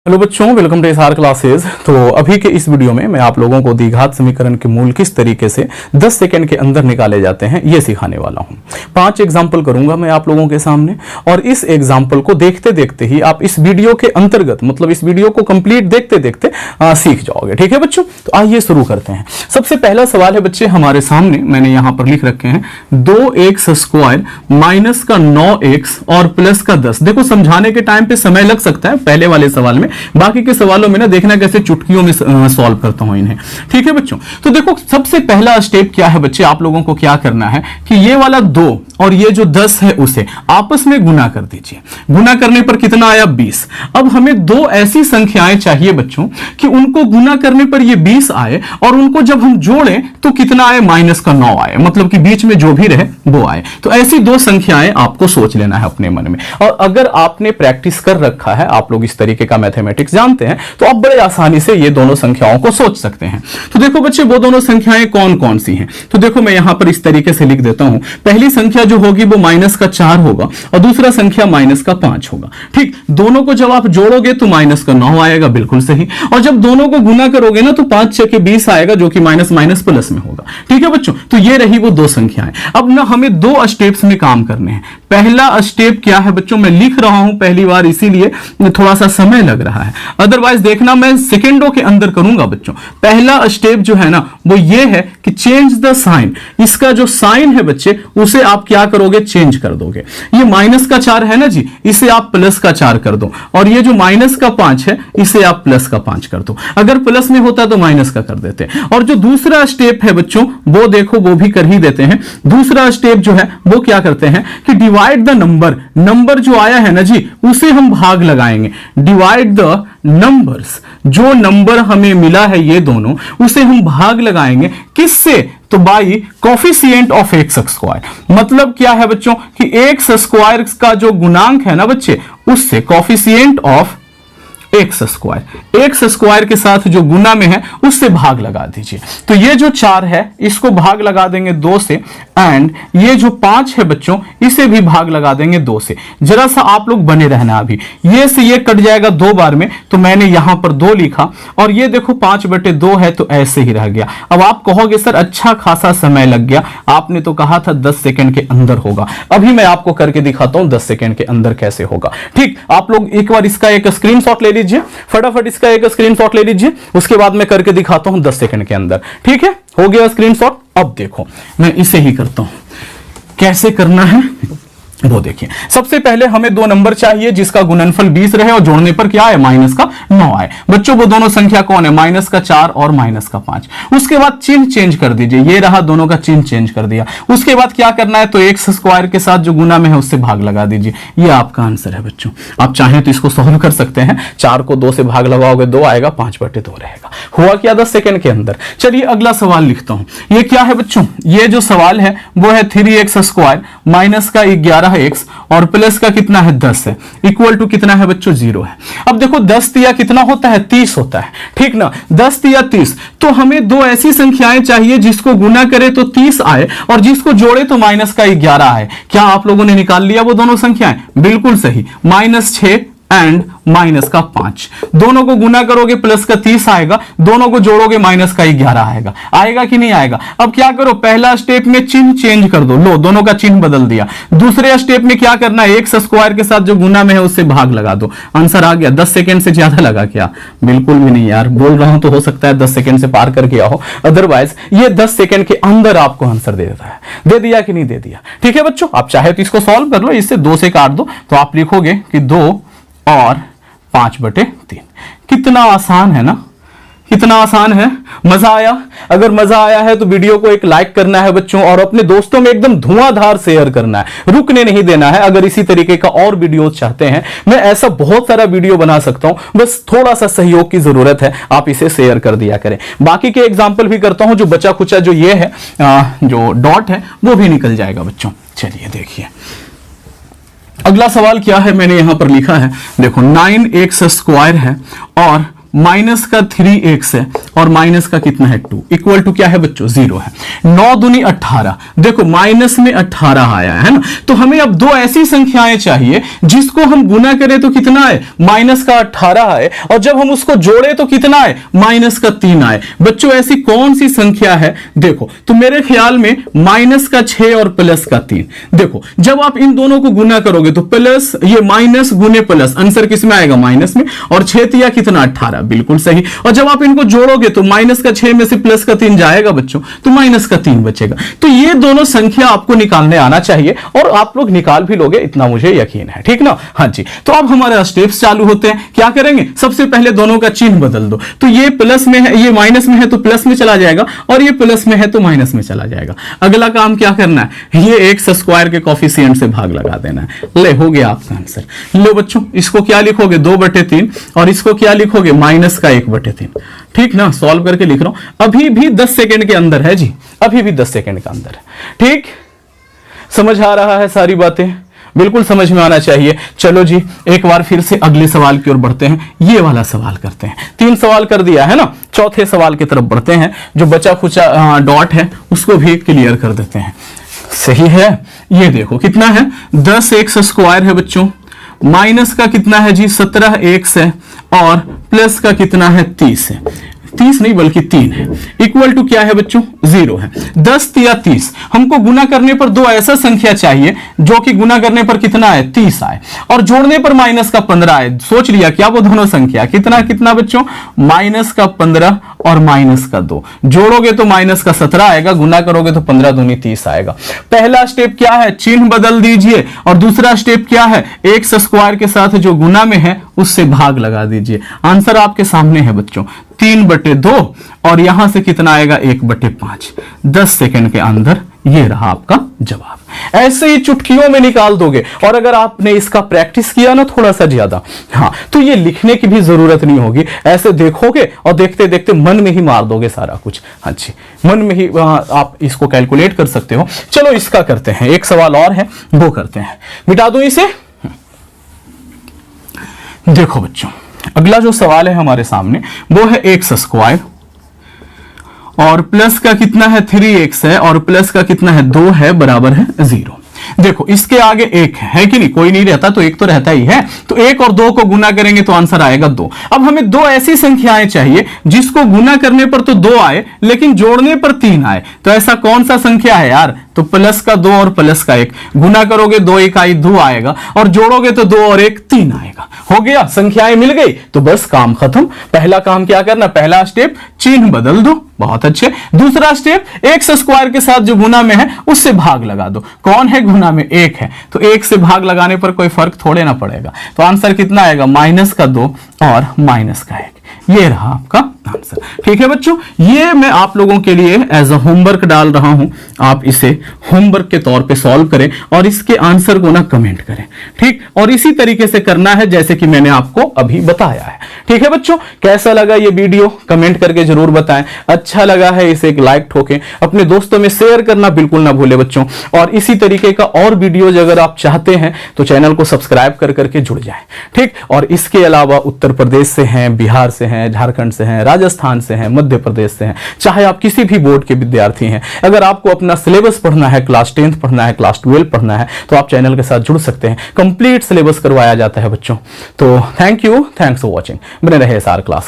Hello बच्चों, welcome to SR classes. तो अभी के इस वीडियो में मैं आप लोगों को द्विघात समीकरण के मूल किस तरीके से 10 सेकंड के अंदर निकाले जाते हैं ये सिखाने वाला हूं। 5 एग्जाम्पल करूंगा मैं आप लोगों के सामने, और इस एग्जाम्पल को देखते देखते ही आप इस वीडियो के अंतर्गत मतलब इस वीडियो को कंप्लीट देखते देखते सीख जाओगे। ठीक है बच्चों, तो आइए शुरू करते हैं। सबसे पहला सवाल है बच्चे हमारे सामने, मैंने यहां पर लिख रखे हैं 2x स्क्वायर माइनस का 9x और प्लस का 10। देखो समझाने के टाइम पे समय लग सकता है पहले वाले सवाल में, बाकी के सवालों में ना देखना कैसे चुटकियों में सॉल्व करता हूं इन्हें। ठीक है बच्चों, तो देखो सबसे पहला स्टेप क्या है बच्चे, आप लोगों को क्या करना है कि ये वाला 2 और ये जो 10 है उसे आपस में गुना कर दीजिए। गुना करने पर कितना आया 20। अब हमें दो ऐसी संख्याएं चाहिए बच्चों कि उनको गुना करने पर ये 20 आए और उनको जब हम जोड़ें तो कितना आए, माइनस का 9 आए, मतलब कि बीच में जो भी रहे वो आए। तो ऐसी दो संख्याएं आपको सोच लेना है अपने मन में। और अगर आपने प्रैक्टिस कर रखा है, आप लोग इस तरीके का मैथमेटिक्स जानते हैं, तो आप बड़े आसानी से ये दोनों संख्याओं को सोच सकते हैं। तो देखो बच्चे वो दोनों संख्याएं कौन कौन सी हैं, तो देखो मैं यहां पर इस तरीके से लिख देता हूं। पहली संख्या जो होगी वो माइनस का 4 होगा और दूसरा संख्या माइनस का 5 होगा। ठीक, दोनों को जब आप जोड़ोगे तो माइनस का 9 आएगा, बिल्कुल सही। और जब दोनों को गुना करोगे ना तो 5 6 के 20 आएगा, जो कि माइनस माइनस प्लस में होगा। ठीक है बच्चों, तो ये रही वो दो संख्याएं। अब ना हमें दो स्टेप्स में काम करने हैं। पहला स्टेप क्या है बच्चों, मैं लिख रहा हूं पहली बार इसीलिए थोड़ा सा समय लग रहा है, अदरवाइज देखना मैं सेकेंडों के अंदर करूंगा बच्चों। पहला स्टेप जो है ना वो ये है कि चेंज द साइन। इसका जो साइन है बच्चे उसे आप क्या करोगे, चेंज कर दोगे। ये माइनस का 4 है ना जी, इसे आप प्लस का 4 कर दो, और ये जो माइनस का 5 है इसे आप प्लस का 5 कर दो। अगर प्लस में होता तो माइनस का कर देते। और जो दूसरा स्टेप है बच्चों वो देखो वो भी कर ही देते हैं। दूसरा स्टेप जो है वो क्या करते हैं कि डिवाइड द नंबर। नंबर जो आया है ना जी उसे हम भाग लगाएंगे। डिवाइड द नंबर्स, जो नंबर हमें मिला है ये दोनों, उसे हम भाग लगाएंगे किससे, तो by coefficient of x square. मतलब क्या है बच्चों कि एक्स स्क्वायर का जो गुणांक है ना बच्चे उससे coefficient of x square, x square के साथ जो गुना में है उससे भाग लगा दीजिए। तो ये जो 4 है इसको भाग लगा देंगे 2 से, एंड ये जो 5 है बच्चों इसे भी भाग लगा देंगे 2 से। जरा सा आप लोग बने रहना, अभी ये से ये कट जाएगा 2 बार में, तो मैंने यहां पर 2 लिखा, और ये देखो 5/2 है तो ऐसे ही रह गया। अब आप कहोगे सर अच्छा खासा समय लग गया, आपने तो कहा था 10 सेकंड के अंदर होगा। अभी मैं आपको करके दिखाता हूं 10 सेकंड के अंदर कैसे होगा। ठीक, आप लोग एक बार इसका एक स्क्रीनशॉट ले लीजिए, फटाफट इसका एक स्क्रीनशॉट ले लीजिए, उसके बाद मैं करके दिखाता हूं 10 सेकंड के अंदर। ठीक है, हो गया स्क्रीनशॉट। अब देखो मैं इसे ही करता हूं, कैसे करना है वो देखिए। सबसे पहले हमें दो नंबर चाहिए जिसका गुणनफल 20 रहे और जोड़ने पर क्या है, माइनस का 9 आए। बच्चों वो दोनों संख्या कौन है, माइनस का 4 और माइनस का 5। उसके बाद चिन्ह चेंज कर दीजिए, ये रहा दोनों का चिन्ह चेंज कर दिया। उसके बाद क्या करना है, तो एक्स स्क्वायर के साथ जो गुना में है उससे भाग लगा दीजिए। ये आपका आंसर है बच्चों। आप चाहें तो इसको सॉल्व कर सकते हैं। 4 को 2 से भाग लगाओगे 2 आएगा, 5/2 रहेगा। हुआ क्या 10 सेकंड के अंदर। चलिए अगला सवाल लिखता हूं। ये क्या है बच्चों, ये जो सवाल है वो है 3x स्क्वायर माइनस का 11x और प्लस का कितना है 10 है, इक्वल टू कितना है बच्चों 0 है। अब देखो 10 तिया कितना होता है, 30 होता है। ठीक ना, 10 तिया 30। तो हमें दो ऐसी संख्याएं चाहिए जिसको गुना करे तो 30 आए और जिसको जोड़े तो माइनस का 11 आए। क्या आप लोगों ने निकाल लिया वो दोनों संख्याएं, बिल्कुल सही। -6 एंड माइनस का 5, दोनों को गुना करोगे प्लस का 30 आएगा, दोनों को जोड़ोगे माइनस का 11 आएगा। आएगा कि नहीं आएगा। अब क्या करो, पहला स्टेप में चिन्ह चेंज कर दो, लो दोनों का चिन्ह बदल दिया। दूसरे स्टेप में क्या करना है, एक्स स्क्वायर के साथ जो गुना में है उससे भाग लगा दो। आंसर आ गया। 10 सेकंड से ज्यादा लगा क्या, बिल्कुल भी नहीं यार, बोल रहा हूं तो हो सकता है 10 सेकंड से पार कर गया हो, अदरवाइज ये 10 सेकंड के अंदर आपको आंसर दे देता है। दे दिया कि नहीं दे दिया। ठीक है बच्चों, आप चाहे तो इसको सॉल्व कर लो, इससे 2 से काट दो तो आप लिखोगे कि 2 और 5/3। कितना आसान है ना, कितना आसान है। मजा आया। अगर मजा आया है तो वीडियो को एक लाइक करना है बच्चों, और अपने दोस्तों में एकदम धुआंधार शेयर करना है, रुकने नहीं देना है। अगर इसी तरीके का और वीडियो चाहते हैं, मैं ऐसा बहुत सारा वीडियो बना सकता हूं, बस थोड़ा सा सहयोग की जरूरत है, आप इसे शेयर कर दिया करें। बाकी के एग्जाम्पल भी करता हूं, जो बचा खुचा जो ये है जो डॉट है वो भी निकल जाएगा बच्चों। चलिए देखिए अगला सवाल क्या है, मैंने यहां पर लिखा है देखो 9x स्क्वायर है और माइनस का 3x है और माइनस का कितना है 2 इक्वल टू क्या है बच्चों 0 है। 9 दूनी 18, देखो माइनस में 18 आया है ना, तो हमें अब दो ऐसी संख्याएं चाहिए जिसको हम गुना करें तो कितना है माइनस का 18 आए, और जब हम उसको जोड़े तो कितना है माइनस का 3 आए। बच्चों ऐसी कौन सी संख्या है, देखो तो मेरे ख्याल में माइनस का 6 और प्लस का 3। देखो जब आप इन दोनों को गुना करोगे तो प्लस ये माइनस गुने प्लस, आंसर किसमें आएगा माइनस में, और 6 तिया कितना 18, बिल्कुल सही। और जब आप इनको जोड़ोगे तो माइनस का 6 में से प्लस का 3 जाएगा बच्चों, तो माइनस का 3 बचेगा। तो ये दोनों संख्या आपको निकालने आना चाहिए और आप लोग निकाल भी लोगे, इतना मुझे यकीन है, ठीक ना। हाँ जी, तो अब हमारे स्टेप्स चालू होते हैं। क्या करेंगे, सबसे पहले दोनों का चिन्ह बदल दो, तो ये प्लस में है, ये माइनस में है तो प्लस में चला जाएगा, और ये प्लस में है तो माइनस में चला जाएगा। अगला काम क्या करना है, ये एक्स स्क्वायर के कॉफिशिएंट से भाग लगा देना है। ले हो गया आपका आंसर। लो बच्चों, इसको क्या लिखोगे 2/3 और इसको क्या लिखोगे माइनस का 1/3, ठीक ना। सॉल्व करके लिख रहा हूं, अभी भी 10 सेकेंड के अंदर है जी, अभी भी 10 सेकेंड के अंदर है, ठीक। समझ आ रहा है सारी बातें, बिल्कुल समझ में आना चाहिए। चलो जी एक बार फिर से अगले सवाल की ओर बढ़ते हैं, ये वाला सवाल करते हैं। 3 सवाल कर दिया है ना, चौथे सवाल की तरफ बढ़ते हैं। जो बचा खुचा डॉट है उसको भी क्लियर कर देते हैं। सही है, ये देखो कितना है 10x स्क्वायर है बच्चों, माइनस का कितना है जी 17x है, और प्लस का कितना है 30 है, 30 नहीं बल्कि 3 है, इक्वल टू क्या है बच्चों 0 है। 10 या 30, हमको गुना करने पर दो ऐसा संख्या चाहिए जो कि गुना करने पर कितना है 30 आए और जोड़ने पर माइनस का 15 आए। सोच लिया क्या वो दोनों संख्या कितना कितना बच्चों, माइनस का 15 और माइनस का 2, जोड़ोगे तो माइनस का 17 आएगा, गुना करोगे तो 15 दूनी 30 आएगा। पहला स्टेप क्या है, चिन्ह बदल दीजिए, और दूसरा स्टेप क्या है, एक्स स्क्वायर के साथ जो गुना में है उससे भाग लगा दीजिए। आंसर आपके सामने है बच्चों 3/2, और यहां से कितना आएगा 1/5। 10 सेकेंड के अंदर ये रहा आपका जवाब। ऐसे ही चुटकियों में निकाल दोगे, और अगर आपने इसका प्रैक्टिस किया ना थोड़ा सा ज्यादा, हाँ, तो ये लिखने की भी जरूरत नहीं होगी, ऐसे देखोगे और देखते देखते मन में ही मार दोगे सारा कुछ। हाँ जी, मन में ही आप इसको कैलकुलेट कर सकते हो। चलो इसका करते हैं, एक सवाल और है वो करते हैं, मिटा दूं इसे। देखो बच्चों अगला जो सवाल है हमारे सामने वो है एक्स स्क्वायर, और प्लस का कितना है 3x है, और प्लस का कितना है 2 है, बराबर है 0। देखो इसके आगे 1 है कि नहीं, कोई नहीं रहता तो 1 तो रहता ही है, तो 1 और 2 को गुना करेंगे तो आंसर आएगा 2। अब हमें दो ऐसी संख्याएं चाहिए जिसको गुना करने पर तो 2 आए लेकिन जोड़ने पर 3 आए। तो ऐसा कौन सा संख्या है यार, तो प्लस का 2 और प्लस का 1, गुना करोगे 2 इकाई 2 आएगा, और जोड़ोगे तो 2 और 1 3 आएगा। हो गया, संख्याएं मिल गई तो बस काम खत्म। पहला काम क्या करना, पहला स्टेप चिन्ह बदल दो, बहुत अच्छे। दूसरा स्टेप एक्स स्क्वायर के साथ जो गुना में है उससे भाग लगा दो। कौन है गुना में, 1 है, तो 1 से भाग लगाने पर कोई फर्क थोड़े ना पड़ेगा। तो आंसर कितना आएगा माइनस का 2 और माइनस का 1, ये रहा आपका आंसर। ठीक है बच्चों, ये मैं आप लोगों के लिए एज अ होमवर्क डाल रहा हूं, आप इसे होमवर्क के तौर पे सॉल्व करें और इसके आंसर को ना कमेंट करें, ठीक। और इसी तरीके से करना है जैसे कि मैंने आपको अभी बताया है। ठीक है बच्चों, कैसा लगा ये वीडियो कमेंट करके जरूर बताएं। अच्छा लगा है इसे एक लाइक ठोकें, अपने दोस्तों में शेयर करना बिल्कुल ना भूले बच्चों। और इसी तरीके का और वीडियोज अगर आप चाहते हैं तो चैनल को सब्सक्राइब कर करके जुड़ जाएं, ठीक। और इसके अलावा उत्तर प्रदेश से हैं, बिहार से हैं, झारखंड से हैं, राजस्थान से हैं, मध्य प्रदेश से हैं, चाहे आप किसी भी बोर्ड के विद्यार्थी हैं, अगर आपको अपना सिलेबस पढ़ना है, क्लास 10th पढ़ना है, क्लास 12 पढ़ना है, तो आप चैनल के साथ जुड़ सकते हैं। कंप्लीट सिलेबस करवाया जाता है बच्चों। तो thank you, thanks for watching. बने रहे SR क्लास।